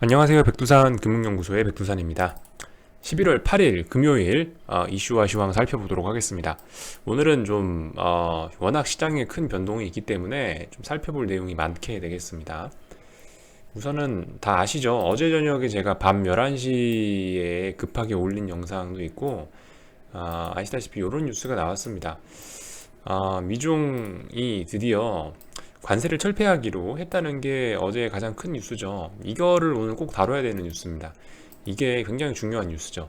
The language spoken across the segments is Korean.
안녕하세요. 백두산 금융연구소의 백두산입니다. 11월 8일 금요일 이슈와 시황 살펴보도록 하겠습니다. 오늘은 좀 워낙 시장에 큰 변동이 있기 때문에 좀 살펴볼 내용이 많게 되겠습니다. 우선은 다 아시죠? 어제 저녁에 제가 밤 11시에 급하게 올린 영상도 있고 아시다시피 이런 뉴스가 나왔습니다. 미중이 드디어 관세를 철폐하기로 했다는 게 어제 가장 큰 뉴스죠. 이거를 오늘 꼭 다뤄야 되는 뉴스입니다. 이게 굉장히 중요한 뉴스죠.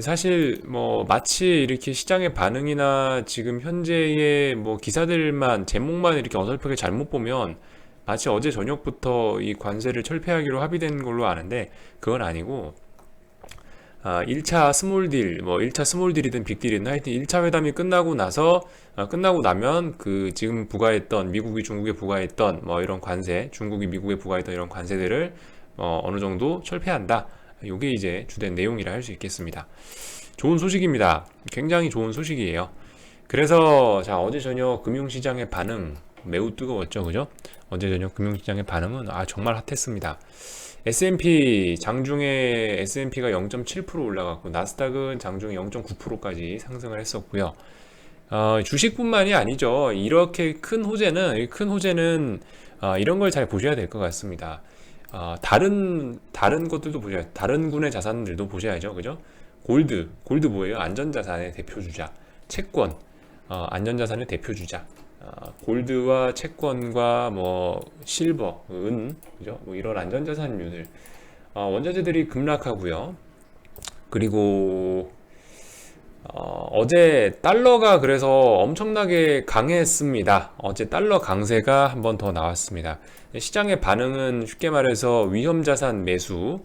사실 뭐 마치 이렇게 시장의 반응이나 지금 현재의 뭐 기사들만 제목만 이렇게 어설프게 잘못 보면 마치 어제 저녁부터 이 관세를 철폐하기로 합의된 걸로 아는데 그건 아니고 1차 스몰 딜, 뭐 1차 스몰 딜이든 빅 딜이든 하여튼 1차 회담이 끝나고 나서 끝나고 나면 그 지금 부과했던 미국이 중국에 부과했던 뭐 이런 관세, 중국이 미국에 부과했던 이런 관세들을 어느 정도 철폐한다. 이게 이제 주된 내용이라 할 수 있겠습니다. 좋은 소식입니다. 굉장히 좋은 소식이에요. 그래서 자 어제 저녁 금융시장의 반응 매우 뜨거웠죠, 그죠? 어제 저녁 금융시장의 반응은 정말 핫했습니다. S&P 장중에 S&P가 0.7% 올라갔고 나스닥은 장중에 0.9%까지 상승을 했었고요. 주식뿐만이 아니죠. 이렇게 큰 호재는 이런 걸 잘 보셔야 될 것 같습니다. 다른 것들도 보셔야, 다른 군의 자산들도 보셔야죠, 그죠? 골드 뭐예요? 안전자산의 대표주자, 채권, 안전자산의 대표주자. 골드와 채권과 뭐 실버, 은, 그죠? 뭐 이런 안전자산류들, 원자재들이 급락하고요. 그리고 어제 달러가 그래서 엄청나게 강했습니다. 어제 달러 강세가 한번 더 나왔습니다. 시장의 반응은 쉽게 말해서 위험자산 매수,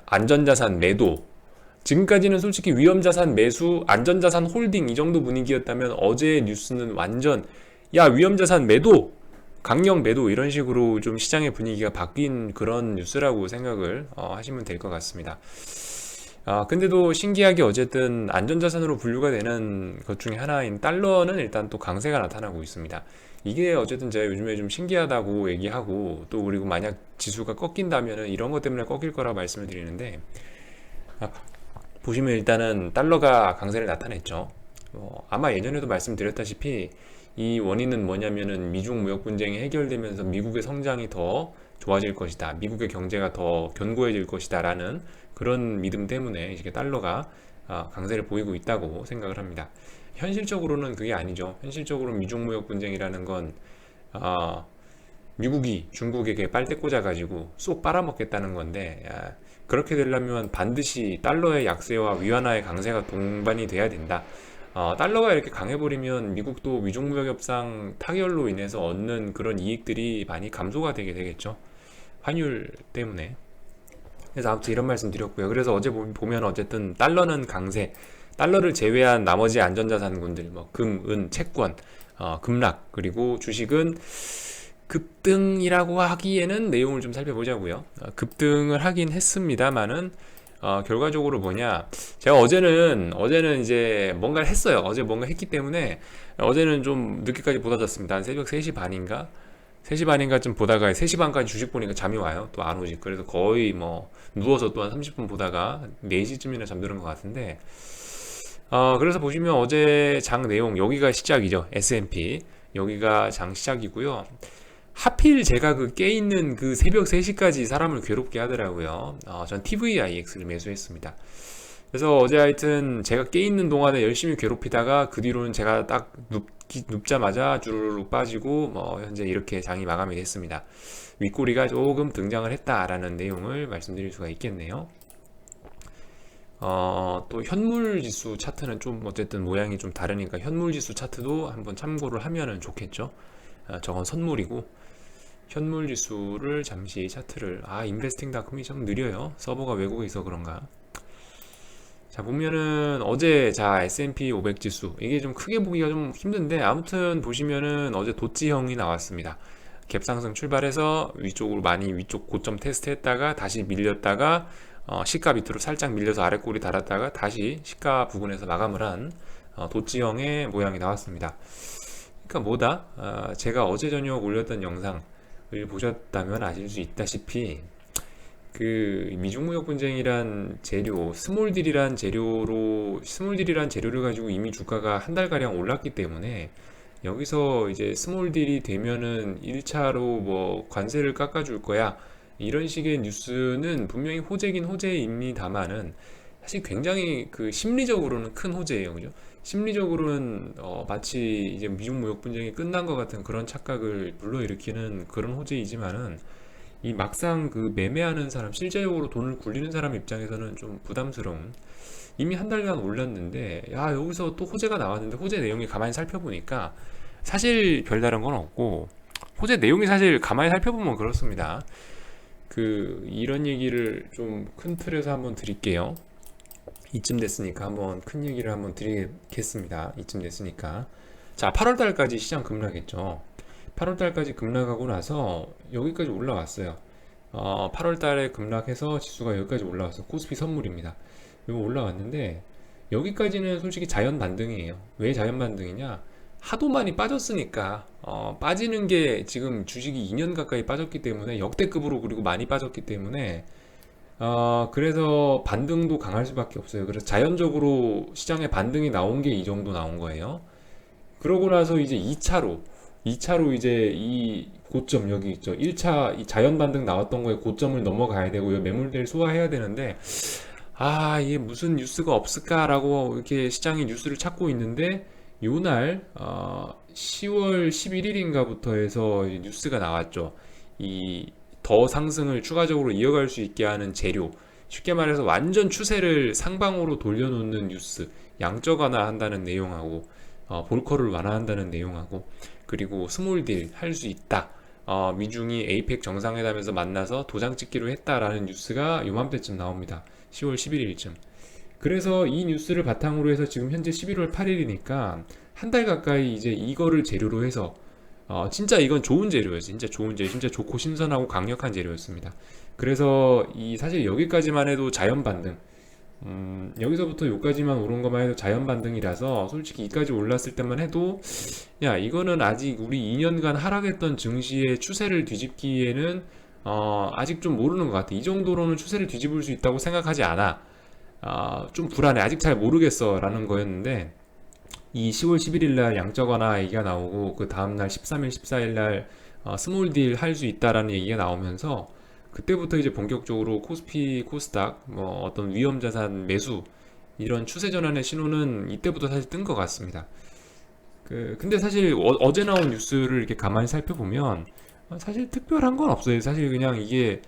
안전자산 매도. 지금까지는 솔직히 위험자산 매수, 안전자산 홀딩 이 정도 분위기였다면 어제의 뉴스는 완전 야 위험자산 매도, 강력 매도 이런 식으로 좀 시장의 분위기가 바뀐 그런 뉴스라고 생각을 하시면 될 것 같습니다. 근데도 신기하게 어쨌든 안전자산으로 분류가 되는 것 중에 하나인 달러는 일단 또 강세가 나타나고 있습니다. 이게 어쨌든 제가 요즘에 좀 신기하다고 얘기하고 또 그리고 만약 지수가 꺾인다면은 이런 것 때문에 꺾일 거라고 말씀을 드리는데 아, 보시면 일단은 달러가 강세를 나타냈죠. 아마 예전에도 말씀드렸다시피 이 원인은 뭐냐면은 미중 무역 분쟁이 해결되면서 미국의 성장이 더 좋아질 것이다. 미국의 경제가 더 견고해질 것이다라는 그런 믿음 때문에 이렇게 달러가 강세를 보이고 있다고 생각을 합니다. 현실적으로는 그게 아니죠. 현실적으로 미중 무역 분쟁이라는 건 아, 미국이 중국에게 빨대 꽂아가지고 쏙 빨아먹겠다는 건데 그렇게 되려면 반드시 달러의 약세와 위안화의 강세가 동반이 돼야 된다. 달러가 이렇게 강해버리면 미국도 미중무역협상 타결로 인해서 얻는 그런 이익들이 많이 감소가 되게 되겠죠. 환율 때문에. 그래서 아무튼 이런 말씀 드렸고요. 그래서 어제 보면 어쨌든 달러는 강세, 달러를 제외한 나머지 안전자산군들, 뭐 금, 은, 채권, 급락, 그리고 주식은 급등이라고 하기에는 내용을 좀 살펴보자고요. 급등을 하긴 했습니다만은 결과적으로 뭐냐? 제가 어제는 이제 뭔가를 했어요. 어제 뭔가 했기 때문에 어제는 좀 늦게까지 보다 잤습니다. 한 새벽 3시 반인가? 3시 반인가쯤 보다가 3시 반까지 주식 보니까 잠이 와요. 또 안 오지. 그래서 거의 뭐 누워서 또 한 30분 보다가 4시쯤이나 잠드는 것 같은데 그래서 보시면 어제 장 내용 여기가 시작이죠. S&P 여기가 장 시작이고요. 하필 제가 그 깨있는 그 새벽 3시까지 사람을 괴롭게 하더라고요. 전 TVIX를 매수했습니다. 그래서 어제 하여튼 제가 깨있는 동안에 열심히 괴롭히다가 그 뒤로는 제가 딱 눕자마자 주르륵 빠지고 뭐 현재 이렇게 장이 마감이 됐습니다. 윗꼬리가 조금 등장을 했다라는 내용을 말씀드릴 수가 있겠네요. 또 현물지수 차트는 좀 어쨌든 모양이 좀 다르니까 현물지수 차트도 한번 참고를 하면은 좋겠죠. 저건 선물이고 현물지수를 잠시 차트를 인베스팅닷컴이 좀 느려요. 서버가 외국에 있어 그런가. 자 보면은 어제 자 S&P 500 지수 이게 좀 크게 보기가 좀 힘든데 아무튼 보시면은 어제 도치형이 나왔습니다. 갭상승 출발해서 위쪽으로 많이 위쪽 고점 테스트 했다가 다시 밀렸다가 시가 밑으로 살짝 밀려서 아래 꼬리 달았다가 다시 시가 부근에서 마감을 한 도치형의 모양이 나왔습니다. 그러니까 뭐다? 제가 어제 저녁 올렸던 영상을 보셨다면 아실 수 있다시피 그 미중무역 분쟁이란 재료, 스몰딜이란 재료를 가지고 이미 주가가 한 달가량 올랐기 때문에 여기서 이제 스몰딜이 되면은 1차로 뭐 관세를 깎아줄 거야. 이런 식의 뉴스는 분명히 호재긴 호재입니다만은 사실 굉장히 그 심리적으로는 큰 호재예요. 그죠? 심리적으로는 마치 이제 미중 무역 분쟁이 끝난 것 같은 그런 착각을 불러일으키는 그런 호재이지만은 이 막상 그 매매하는 사람, 실제적으로 돈을 굴리는 사람 입장에서는 좀 부담스러운, 이미 한 달간 올랐는데 야 여기서 또 호재가 나왔는데 호재 내용이 가만히 살펴보니까 사실 별다른 건 없고, 호재 내용이 사실 가만히 살펴보면 그렇습니다. 그 이런 얘기를 좀 큰 틀에서 한번 드릴게요. 이쯤 됐으니까 한번 큰 얘기를 한번 드리겠습니다. 이쯤 됐으니까. 자, 8월 달까지 시장 급락했죠. 8월 달까지 급락하고 나서 여기까지 올라왔어요. 8월 달에 급락해서 지수가 여기까지 올라왔어. 코스피 선물입니다. 이거 올라왔는데 여기까지는 솔직히 자연 반등이에요. 왜 자연 반등이냐? 하도 많이 빠졌으니까 빠지는 게 지금 주식이 2년 가까이 빠졌기 때문에 역대급으로, 그리고 많이 빠졌기 때문에 그래서 반등도 강할 수밖에 없어요. 그래서 자연적으로 시장에 반등이 나온 게 이 정도 나온 거예요. 그러고 나서 이제 2차로 이제 이 고점 여기 있죠. 1차 이 자연 반등 나왔던 거에 고점을 넘어가야 되고 요 매물대를 소화해야 되는데 이게 무슨 뉴스가 없을까라고 이렇게 시장이 뉴스를 찾고 있는데 요날 10월 11일인가부터 해서 뉴스가 나왔죠. 이 더 상승을 추가적으로 이어갈 수 있게 하는 재료, 쉽게 말해서 완전 추세를 상방으로 돌려놓는 뉴스, 양적 완화한다는 내용하고 볼커를 완화한다는 내용하고, 그리고 스몰딜 할 수 있다, 미중이 에이펙 정상회담에서 만나서 도장 찍기로 했다라는 뉴스가 요맘때쯤 나옵니다. 10월 11일쯤. 그래서 이 뉴스를 바탕으로 해서 지금 현재 11월 8일이니까 한 달 가까이 이제 이거를 재료로 해서 진짜 이건 좋은 재료였어요. 진짜 좋은 재료, 진짜 좋고 신선하고 강력한 재료였습니다. 그래서 이 사실 여기까지만 해도 자연 반등, 여기서부터 여기까지만 오른 것만 해도 자연 반등이라서 솔직히 이까지 올랐을 때만 해도 야 이거는 아직 우리 2년간 하락했던 증시의 추세를 뒤집기에는 아직 좀 모르는 것 같아. 이 정도로는 추세를 뒤집을 수 있다고 생각하지 않아. 좀 불안해. 아직 잘 모르겠어 라는 거였는데, 이 10월 11일 날 양적 완화 얘기가 나오고 그 다음날 13일, 14일 날 스몰 딜 할 수 있다라는 얘기가 나오면서 그때부터 이제 본격적으로 코스피, 코스닥 뭐 어떤 위험 자산 매수, 이런 추세 전환의 신호는 이때부터 사실 뜬 것 같습니다. 근데 사실 어제 나온 뉴스를 이렇게 가만히 살펴보면 사실 특별한 건 없어요. 사실 그냥 이게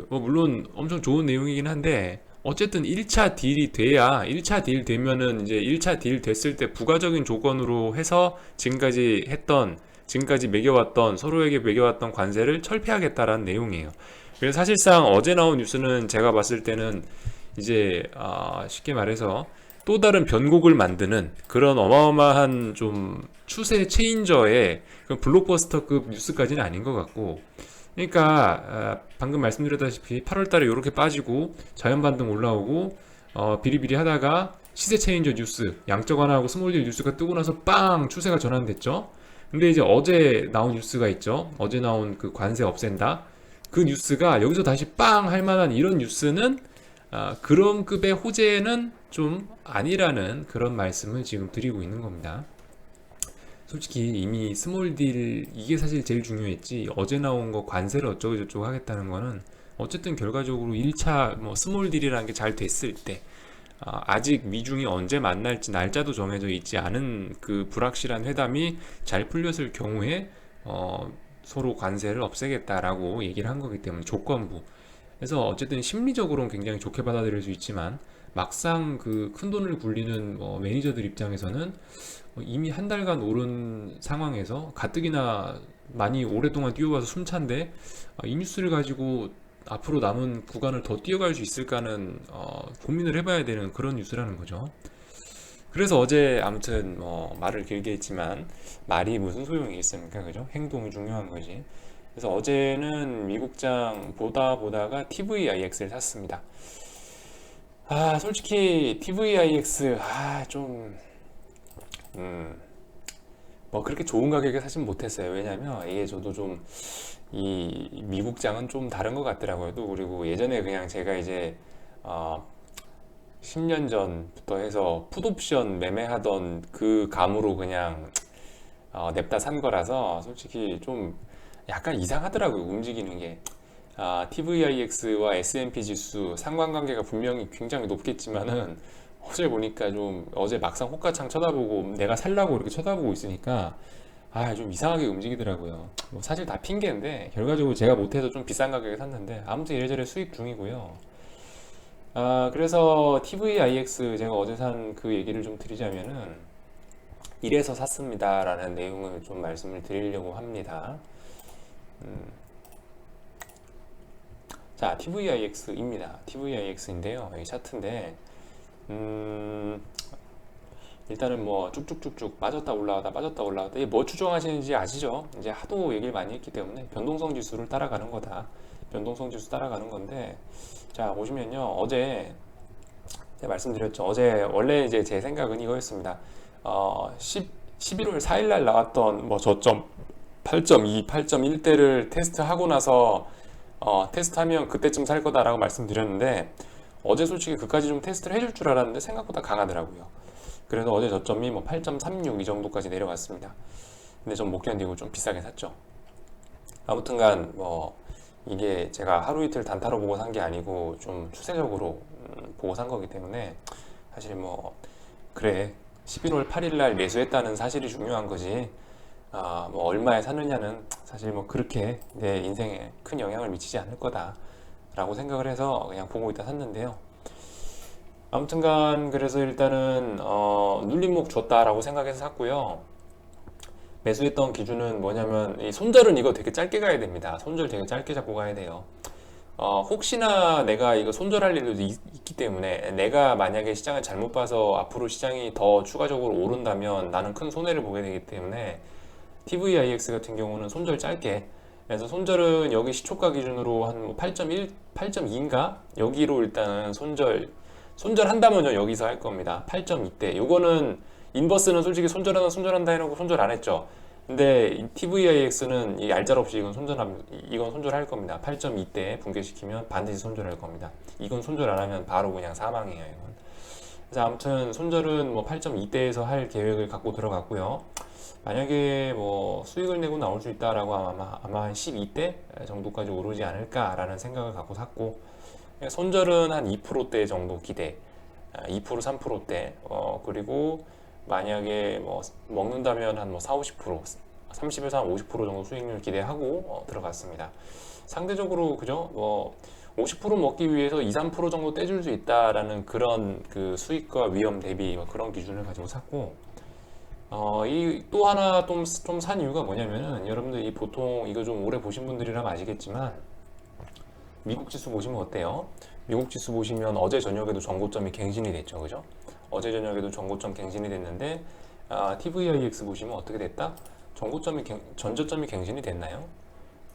물론 엄청 좋은 내용이긴 한데 어쨌든 1차 딜이 돼야, 1차 딜 되면은 이제 1차 딜 됐을 때 부가적인 조건으로 해서 지금까지 매겨왔던, 서로에게 매겨왔던 관세를 철폐하겠다라는 내용이에요. 그래서 사실상 어제 나온 뉴스는 제가 봤을 때는 이제 쉽게 말해서 또 다른 변곡을 만드는 그런 어마어마한 좀 추세 체인저의 그런 블록버스터급 뉴스까지는 아닌 것 같고, 그러니까 방금 말씀드렸다시피 8월 달에 이렇게 빠지고 자연 반등 올라오고 비리비리 하다가 시세 체인저 뉴스, 양적 완화하고 스몰딜 뉴스가 뜨고 나서 빵 추세가 전환됐죠. 근데 이제 어제 나온 뉴스가 있죠. 어제 나온 그 관세 없앤다, 그 뉴스가 여기서 다시 빵 할 만한 이런 뉴스는 그런 급의 호재는 좀 아니라는 그런 말씀을 지금 드리고 있는 겁니다. 솔직히 이미 스몰딜 이게 사실 제일 중요했지, 어제 나온 거 관세를 어쩌고 저쩌고 하겠다는 거는 어쨌든 결과적으로 1차 뭐 스몰딜이라는 게 잘 됐을 때, 아직 미중이 언제 만날지 날짜도 정해져 있지 않은 그 불확실한 회담이 잘 풀렸을 경우에 서로 관세를 없애겠다라고 얘기를 한 거기 때문에 조건부. 그래서 어쨌든 심리적으로는 굉장히 좋게 받아들일 수 있지만 막상 그 큰 돈을 굴리는 매니저들 입장에서는 이미 한 달간 오른 상황에서 가뜩이나 많이 오랫동안 뛰어와서 숨찬데 이 뉴스를 가지고 앞으로 남은 구간을 더 뛰어갈 수 있을까는 고민을 해봐야 되는 그런 뉴스라는 거죠. 그래서 어제 아무튼 말을 길게 했지만 말이 무슨 소용이 있습니까? 그죠? 행동이 중요한 거지. 그래서 어제는 미국장 보다가 TVIX를 샀습니다. 솔직히 TVIX 좀 뭐 그렇게 좋은 가격에 사진 못했어요. 왜냐면 이게 저도 좀 이 미국장은 좀 다른 것 같더라고요. 또 그리고 예전에 그냥 제가 이제 어 10년 전부터 해서 풋옵션 매매하던 그 감으로 그냥 냅다 산 거라서 솔직히 좀 약간 이상하더라고요. 움직이는 게. TVIX와 S&P 지수 상관관계가 분명히 굉장히 높겠지만은 어제 보니까 좀 어제 막상 호가창 쳐다보고 내가 살라고 이렇게 쳐다보고 있으니까 좀 이상하게 움직이더라고요. 뭐 사실 다 핑계인데 결과적으로 제가 못해서 좀 비싼 가격에 샀는데 아무튼 이래저래 수익 중이고요. 그래서 TVIX 제가 어제 산 그 얘기를 좀 드리자면은 이래서 샀습니다라는 내용을 좀 말씀을 드리려고 합니다. 자, TVIX입니다. TVIX인데요. 이 차트인데 음, 일단은 뭐 쭉쭉쭉쭉 빠졌다 올라왔다 빠졌다 올라왔다 이게 뭐 추정하시는지 아시죠? 이제 하도 얘기를 많이 했기 때문에 변동성 지수를 따라가는 거다. 변동성 지수 따라가는 건데 자 보시면요 어제 제가 말씀드렸죠. 어제 원래 이제 제 생각은 이거였습니다. 11월 4일 날 나왔던 뭐 저점 8.2, 8.1대를 테스트하고 나서 테스트하면 그때쯤 살 거다라고 말씀드렸는데 어제 솔직히 그까지 좀 테스트를 해줄 줄 알았는데 생각보다 강하더라고요. 그래서 어제 저점이 뭐 8.36 이 정도까지 내려갔습니다. 근데 전 못 견디고 좀 비싸게 샀죠. 아무튼간 뭐 이게 제가 하루 이틀 단타로 보고 산 게 아니고 좀 추세적으로 보고 산 거기 때문에 사실 뭐 그래 11월 8일 날 매수했다는 사실이 중요한 거지 뭐 얼마에 샀느냐는 사실 뭐 그렇게 내 인생에 큰 영향을 미치지 않을 거다라고 생각을 해서 그냥 보고 있다 샀는데요. 아무튼간 그래서 일단은 눌림목 줬다라고 생각해서 샀고요. 매수했던 기준은 뭐냐면 이 손절은 이거 되게 짧게 가야 됩니다. 손절 되게 짧게 잡고 가야 돼요. 혹시나 내가 이거 손절할 일도 있기 때문에 내가 만약에 시장을 잘못 봐서 앞으로 시장이 더 추가적으로 오른다면 나는 큰 손해를 보게 되기 때문에 TVIX 같은 경우는 손절 짧게 그래서 손절은 여기 시초가 기준으로 한 8.1, 8.2인가? 여기로 일단은 손절한다면요 여기서 할 겁니다. 8.2대 요거는 인버스는 솔직히 손절한다 해놓고 손절 안 했죠. 근데 TVIX는 이 알짤없이 이건 손절할 겁니다. 8.2대 붕괴시키면 반드시 손절할 겁니다. 이건 손절 안 하면 바로 그냥 사망이에요. 이건. 그래서 아무튼 손절은 뭐 8.2대에서 할 계획을 갖고 들어갔고요. 만약에 뭐 수익을 내고 나올 수 있다라고 아마 한 12대 정도까지 오르지 않을까라는 생각을 갖고 샀고 손절은 한 2%대 정도 기대 2% 3%대 그리고 만약에 뭐 먹는다면 한 뭐 4, 50% 30에서 한 50% 정도 수익률 기대하고 들어갔습니다. 상대적으로 그죠? 뭐 50% 먹기 위해서 2, 3% 정도 떼줄 수 있다라는 그런 그 수익과 위험 대비 뭐 그런 기준을 가지고 샀고 이 또 하나 좀 산 이유가 뭐냐면은 여러분들 이 보통 이거 좀 오래 보신 분들이라면 아시겠지만 미국 지수 보시면 어때요? 미국 지수 보시면 어제 저녁에도 전고점이 갱신이 됐죠, 그죠? 어제 저녁에도 전고점 갱신이 됐는데 TVIX 보시면 어떻게 됐다? 전저점이 갱신이 됐나요?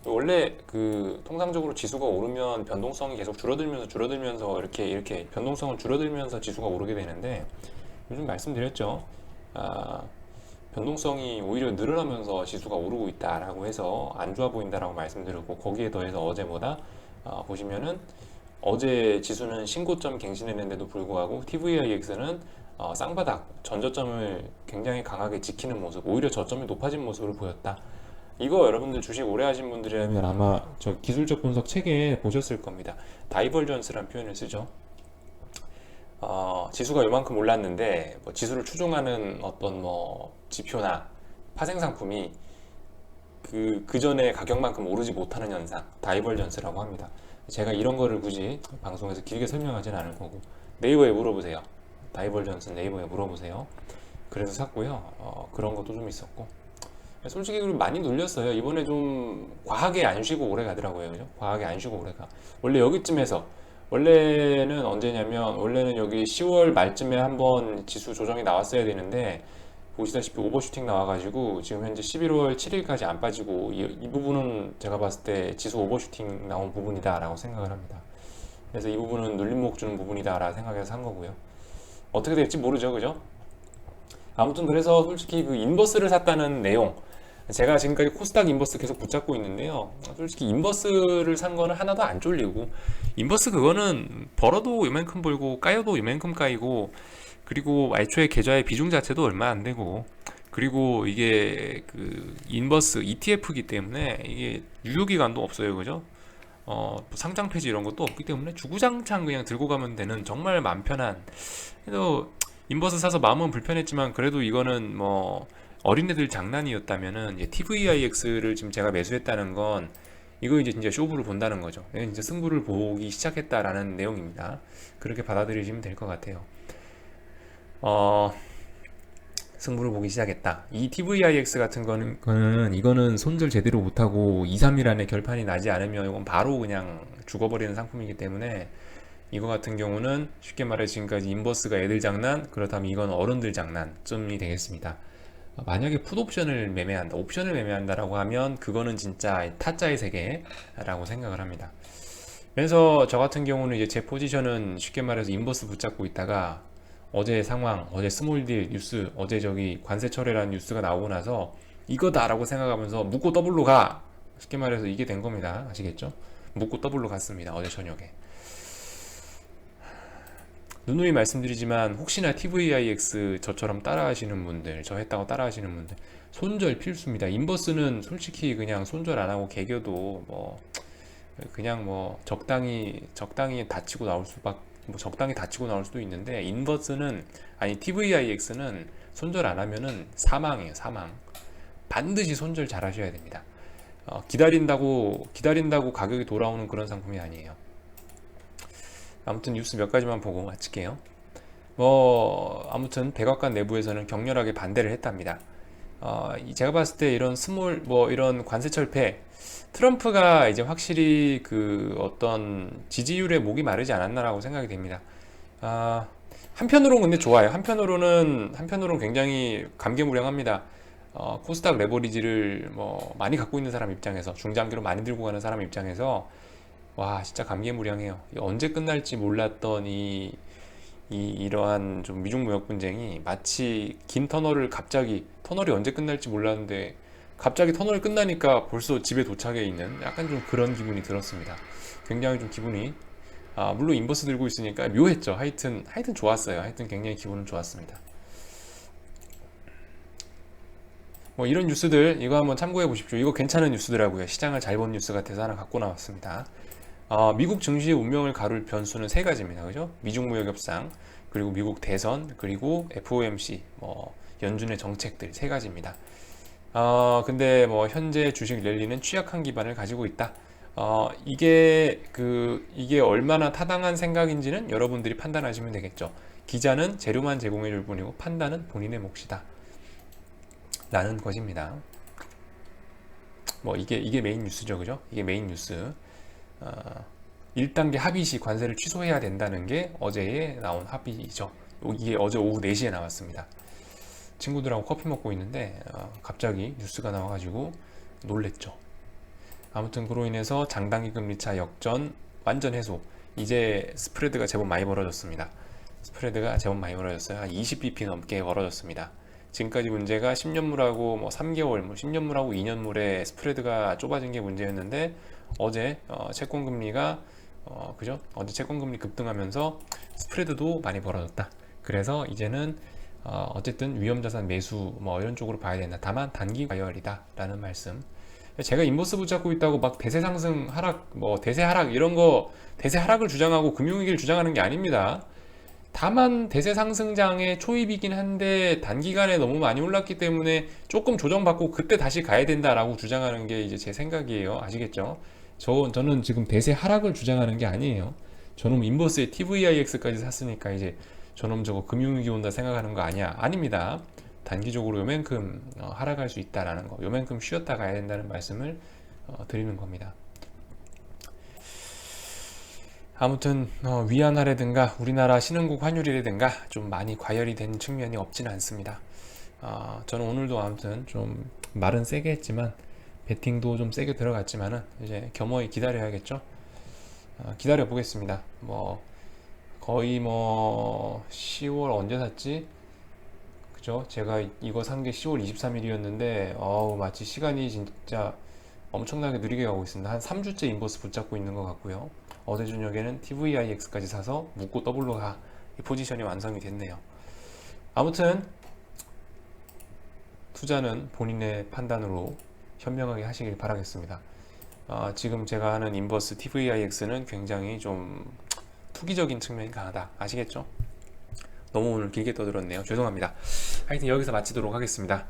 원래 그 통상적으로 지수가 오르면 변동성이 계속 줄어들면서 이렇게 변동성은 줄어들면서 지수가 오르게 되는데 요즘 말씀드렸죠. 변동성이 오히려 늘어나면서 지수가 오르고 있다라고 해서 안 좋아 보인다라고 말씀드렸고 거기에 더해서 어제보다 보시면은 어제 지수는 신고점 갱신했는데도 불구하고 TVIX는 쌍바닥 전저점을 굉장히 강하게 지키는 모습 오히려 저점이 높아진 모습을 보였다. 이거 여러분들 주식 오래 하신 분들이라면 아마 저 기술적 분석 책에 보셨을 겁니다. 다이버전스라는 표현을 쓰죠. 지수가 이만큼 올랐는데 뭐 지수를 추종하는 어떤 뭐 지표나 파생 상품이 그 전에 가격만큼 오르지 못하는 현상 다이버전스라고 합니다. 제가 이런 거를 굳이 방송에서 길게 설명하지는 않을 거고 네이버에 물어보세요. 다이버전스 네이버에 물어보세요. 그래서 샀고요. 그런 것도 좀 있었고 솔직히 많이 눌렸어요. 이번에 좀 과하게 안 쉬고 오래 가더라고요. 그죠? 과하게 안 쉬고 오래 가. 원래 여기쯤에서 원래는 언제냐면 원래는 여기 10월 말쯤에 한번 지수 조정이 나왔어야 되는데 보시다시피 오버슈팅 나와가지고 지금 현재 11월 7일까지 안 빠지고 이 부분은 제가 봤을 때 지수 오버슈팅 나온 부분이다 라고 생각을 합니다. 그래서 이 부분은 눌림목 주는 부분이다 라고 생각해서 산 거고요. 어떻게 될지 모르죠, 그죠? 아무튼 그래서 솔직히 그 인버스를 샀다는 내용, 제가 지금까지 코스닥 인버스 계속 붙잡고 있는데요. 솔직히 인버스를 산 거는 하나도 안 쫄리고, 인버스 그거는 벌어도 이만큼 벌고 까여도 이만큼 까이고, 그리고 애초에 계좌의 비중 자체도 얼마 안 되고, 그리고 이게 그 인버스 ETF이기 때문에 이게 유효기간도 없어요, 그죠? 상장 폐지 이런 것도 없기 때문에 주구장창 그냥 들고 가면 되는 정말 맘 편한. 그래도 인버스 사서 마음은 불편했지만 그래도 이거는 뭐 어린애들 장난이었다면은 이제 TVIX를 지금 제가 매수했다는 건 이거 이제 진짜 쇼부를 본다는 거죠. 이제 승부를 보기 시작했다라는 내용입니다. 그렇게 받아들이시면 될 것 같아요. 어, 승부를 보기 시작했다. 이 TVIX 같은 거는 이거는 손절 제대로 못하고 2, 3일 안에 결판이 나지 않으면 이건 바로 그냥 죽어버리는 상품이기 때문에 이거 같은 경우는 쉽게 말해 지금까지 인버스가 애들 장난, 그렇다면 이건 어른들 장난쯤이 되겠습니다. 만약에 풋옵션을 매매한다, 옵션을 매매한다라고 하면 그거는 진짜 타짜의 세계라고 생각을 합니다. 그래서 저 같은 경우는 이제 제 포지션은 쉽게 말해서 인버스 붙잡고 있다가 어제 상황, 어제 스몰딜 뉴스, 어제 저기 관세 철회라는 뉴스가 나오고 나서 이거다라고 생각하면서 묶고 더블로 가! 쉽게 말해서 이게 된 겁니다. 아시겠죠? 묶고 더블로 갔습니다. 어제 저녁에. 누누이 말씀드리지만 혹시나 TVIX 저처럼 따라하시는 분들, 저 했다고 따라하시는 분들 손절 필수입니다. 인버스는 솔직히 그냥 손절 안 하고 개겨도 뭐 그냥 뭐 적당히 다치고 나올 수밖 뭐 적당히 다치고 나올 수도 있는데 인버스는 아니 TVIX는 손절 안 하면은 사망이에요. 사망. 반드시 손절 잘 하셔야 됩니다. 기다린다고 가격이 돌아오는 그런 상품이 아니에요. 아무튼 뉴스 몇 가지만 보고 마칠게요. 뭐 아무튼 백악관 내부에서는 격렬하게 반대를 했답니다. 제가 봤을 때 이런 스몰 뭐 이런 관세 철폐 트럼프가 이제 확실히 그 어떤 지지율에 목이 마르지 않았나라고 생각이 됩니다. 아, 한편으로는 근데 좋아요. 한편으로는 굉장히 감개무량합니다. 코스닥 레버리지를 뭐 많이 갖고 있는 사람 입장에서 중장기로 많이 들고 가는 사람 입장에서 와 진짜 감개무량해요. 언제 끝날지 몰랐던 이러한 좀 미중무역 분쟁이 마치 긴 터널이 언제 끝날지 몰랐는데 갑자기 터널이 끝나니까 벌써 집에 도착해 있는 약간 좀 그런 기분이 들었습니다. 굉장히 좀 기분이 물론 인버스 들고 있으니까 묘했죠. 하여튼 좋았어요. 하여튼 굉장히 기분은 좋았습니다. 뭐 이런 뉴스들 이거 한번 참고해 보십시오. 이거 괜찮은 뉴스더라고요. 시장을 잘 본 뉴스 같아서 하나 갖고 나왔습니다. 미국 증시의 운명을 가를 변수는 세 가지입니다. 그죠? 미중 무역 협상, 그리고 미국 대선, 그리고 FOMC, 뭐 연준의 정책들 세 가지입니다. 근데 뭐 현재 주식 랠리는 취약한 기반을 가지고 있다. 이게 얼마나 타당한 생각인지는 여러분들이 판단하시면 되겠죠. 기자는 재료만 제공해 줄 뿐이고 판단은 본인의 몫이다. 라는 것입니다. 뭐 이게 메인 뉴스죠. 그죠? 이게 메인 뉴스. 1단계 합의 시 관세를 취소해야 된다는 게 어제에 나온 합의죠. 이게 어제 오후 4시에 나왔습니다. 친구들하고 커피 먹고 있는데 갑자기 뉴스가 나와가지고 놀랬죠. 아무튼 그로 인해서 장단기 금리차 역전 완전 해소. 이제 스프레드가 제법 많이 벌어졌습니다. 스프레드가 제법 많이 벌어졌어요. 한 20bp 넘게 벌어졌습니다. 지금까지 문제가 10년물하고 뭐 3개월, 뭐 10년물하고 2년물의 스프레드가 좁아진 게 문제였는데 어제 채권금리가 그죠? 어제 채권금리 급등하면서 스프레드도 많이 벌어졌다. 그래서 이제는 어쨌든 위험자산 매수 뭐 이런 쪽으로 봐야 된다. 다만 단기 과열이다 라는 말씀. 제가 인버스 붙잡고 있다고 막 대세 상승 하락 뭐 대세 하락 이런 거 대세 하락을 주장하고 금융위기를 주장하는 게 아닙니다. 다만 대세 상승장의 초입이긴 한데 단기간에 너무 많이 올랐기 때문에 조금 조정받고 그때 다시 가야 된다라고 주장하는 게 이제 제 생각이에요. 아시겠죠? 저는 지금 대세 하락을 주장하는 게 아니에요. 저는 인버스에 TVIX까지 샀으니까 이제 저놈 저거 금융위기 온다 생각하는 거 아니야. 아닙니다. 단기적으로 요만큼 하락할 수 있다라는 거, 요만큼 쉬었다 가야 된다는 말씀을 드리는 겁니다. 아무튼 위안화라든가 우리나라 신흥국 환율이라든가 좀 많이 과열이 된 측면이 없지는 않습니다. 저는 오늘도 아무튼 좀 말은 세게 했지만 베팅도 좀 세게 들어갔지만은 이제 겸허히 기다려야겠죠. 기다려 보겠습니다. 뭐 거의 뭐 10월 언제 샀지? 그죠? 제가 이거 산 게 10월 23일이었는데 어우 마치 시간이 진짜 엄청나게 느리게 가고 있습니다. 한 3주째 인버스 붙잡고 있는 것 같고요. 어제 저녁에는 TVIX까지 사서 묶고 더블로 이 포지션이 완성이 됐네요. 아무튼 투자는 본인의 판단으로 현명하게 하시길 바라겠습니다. 지금 제가 하는 인버스 TVIX는 굉장히 좀 투기적인 측면이 강하다. 아시겠죠? 너무 오늘 길게 떠들었네요. 죄송합니다. 하여튼 여기서 마치도록 하겠습니다.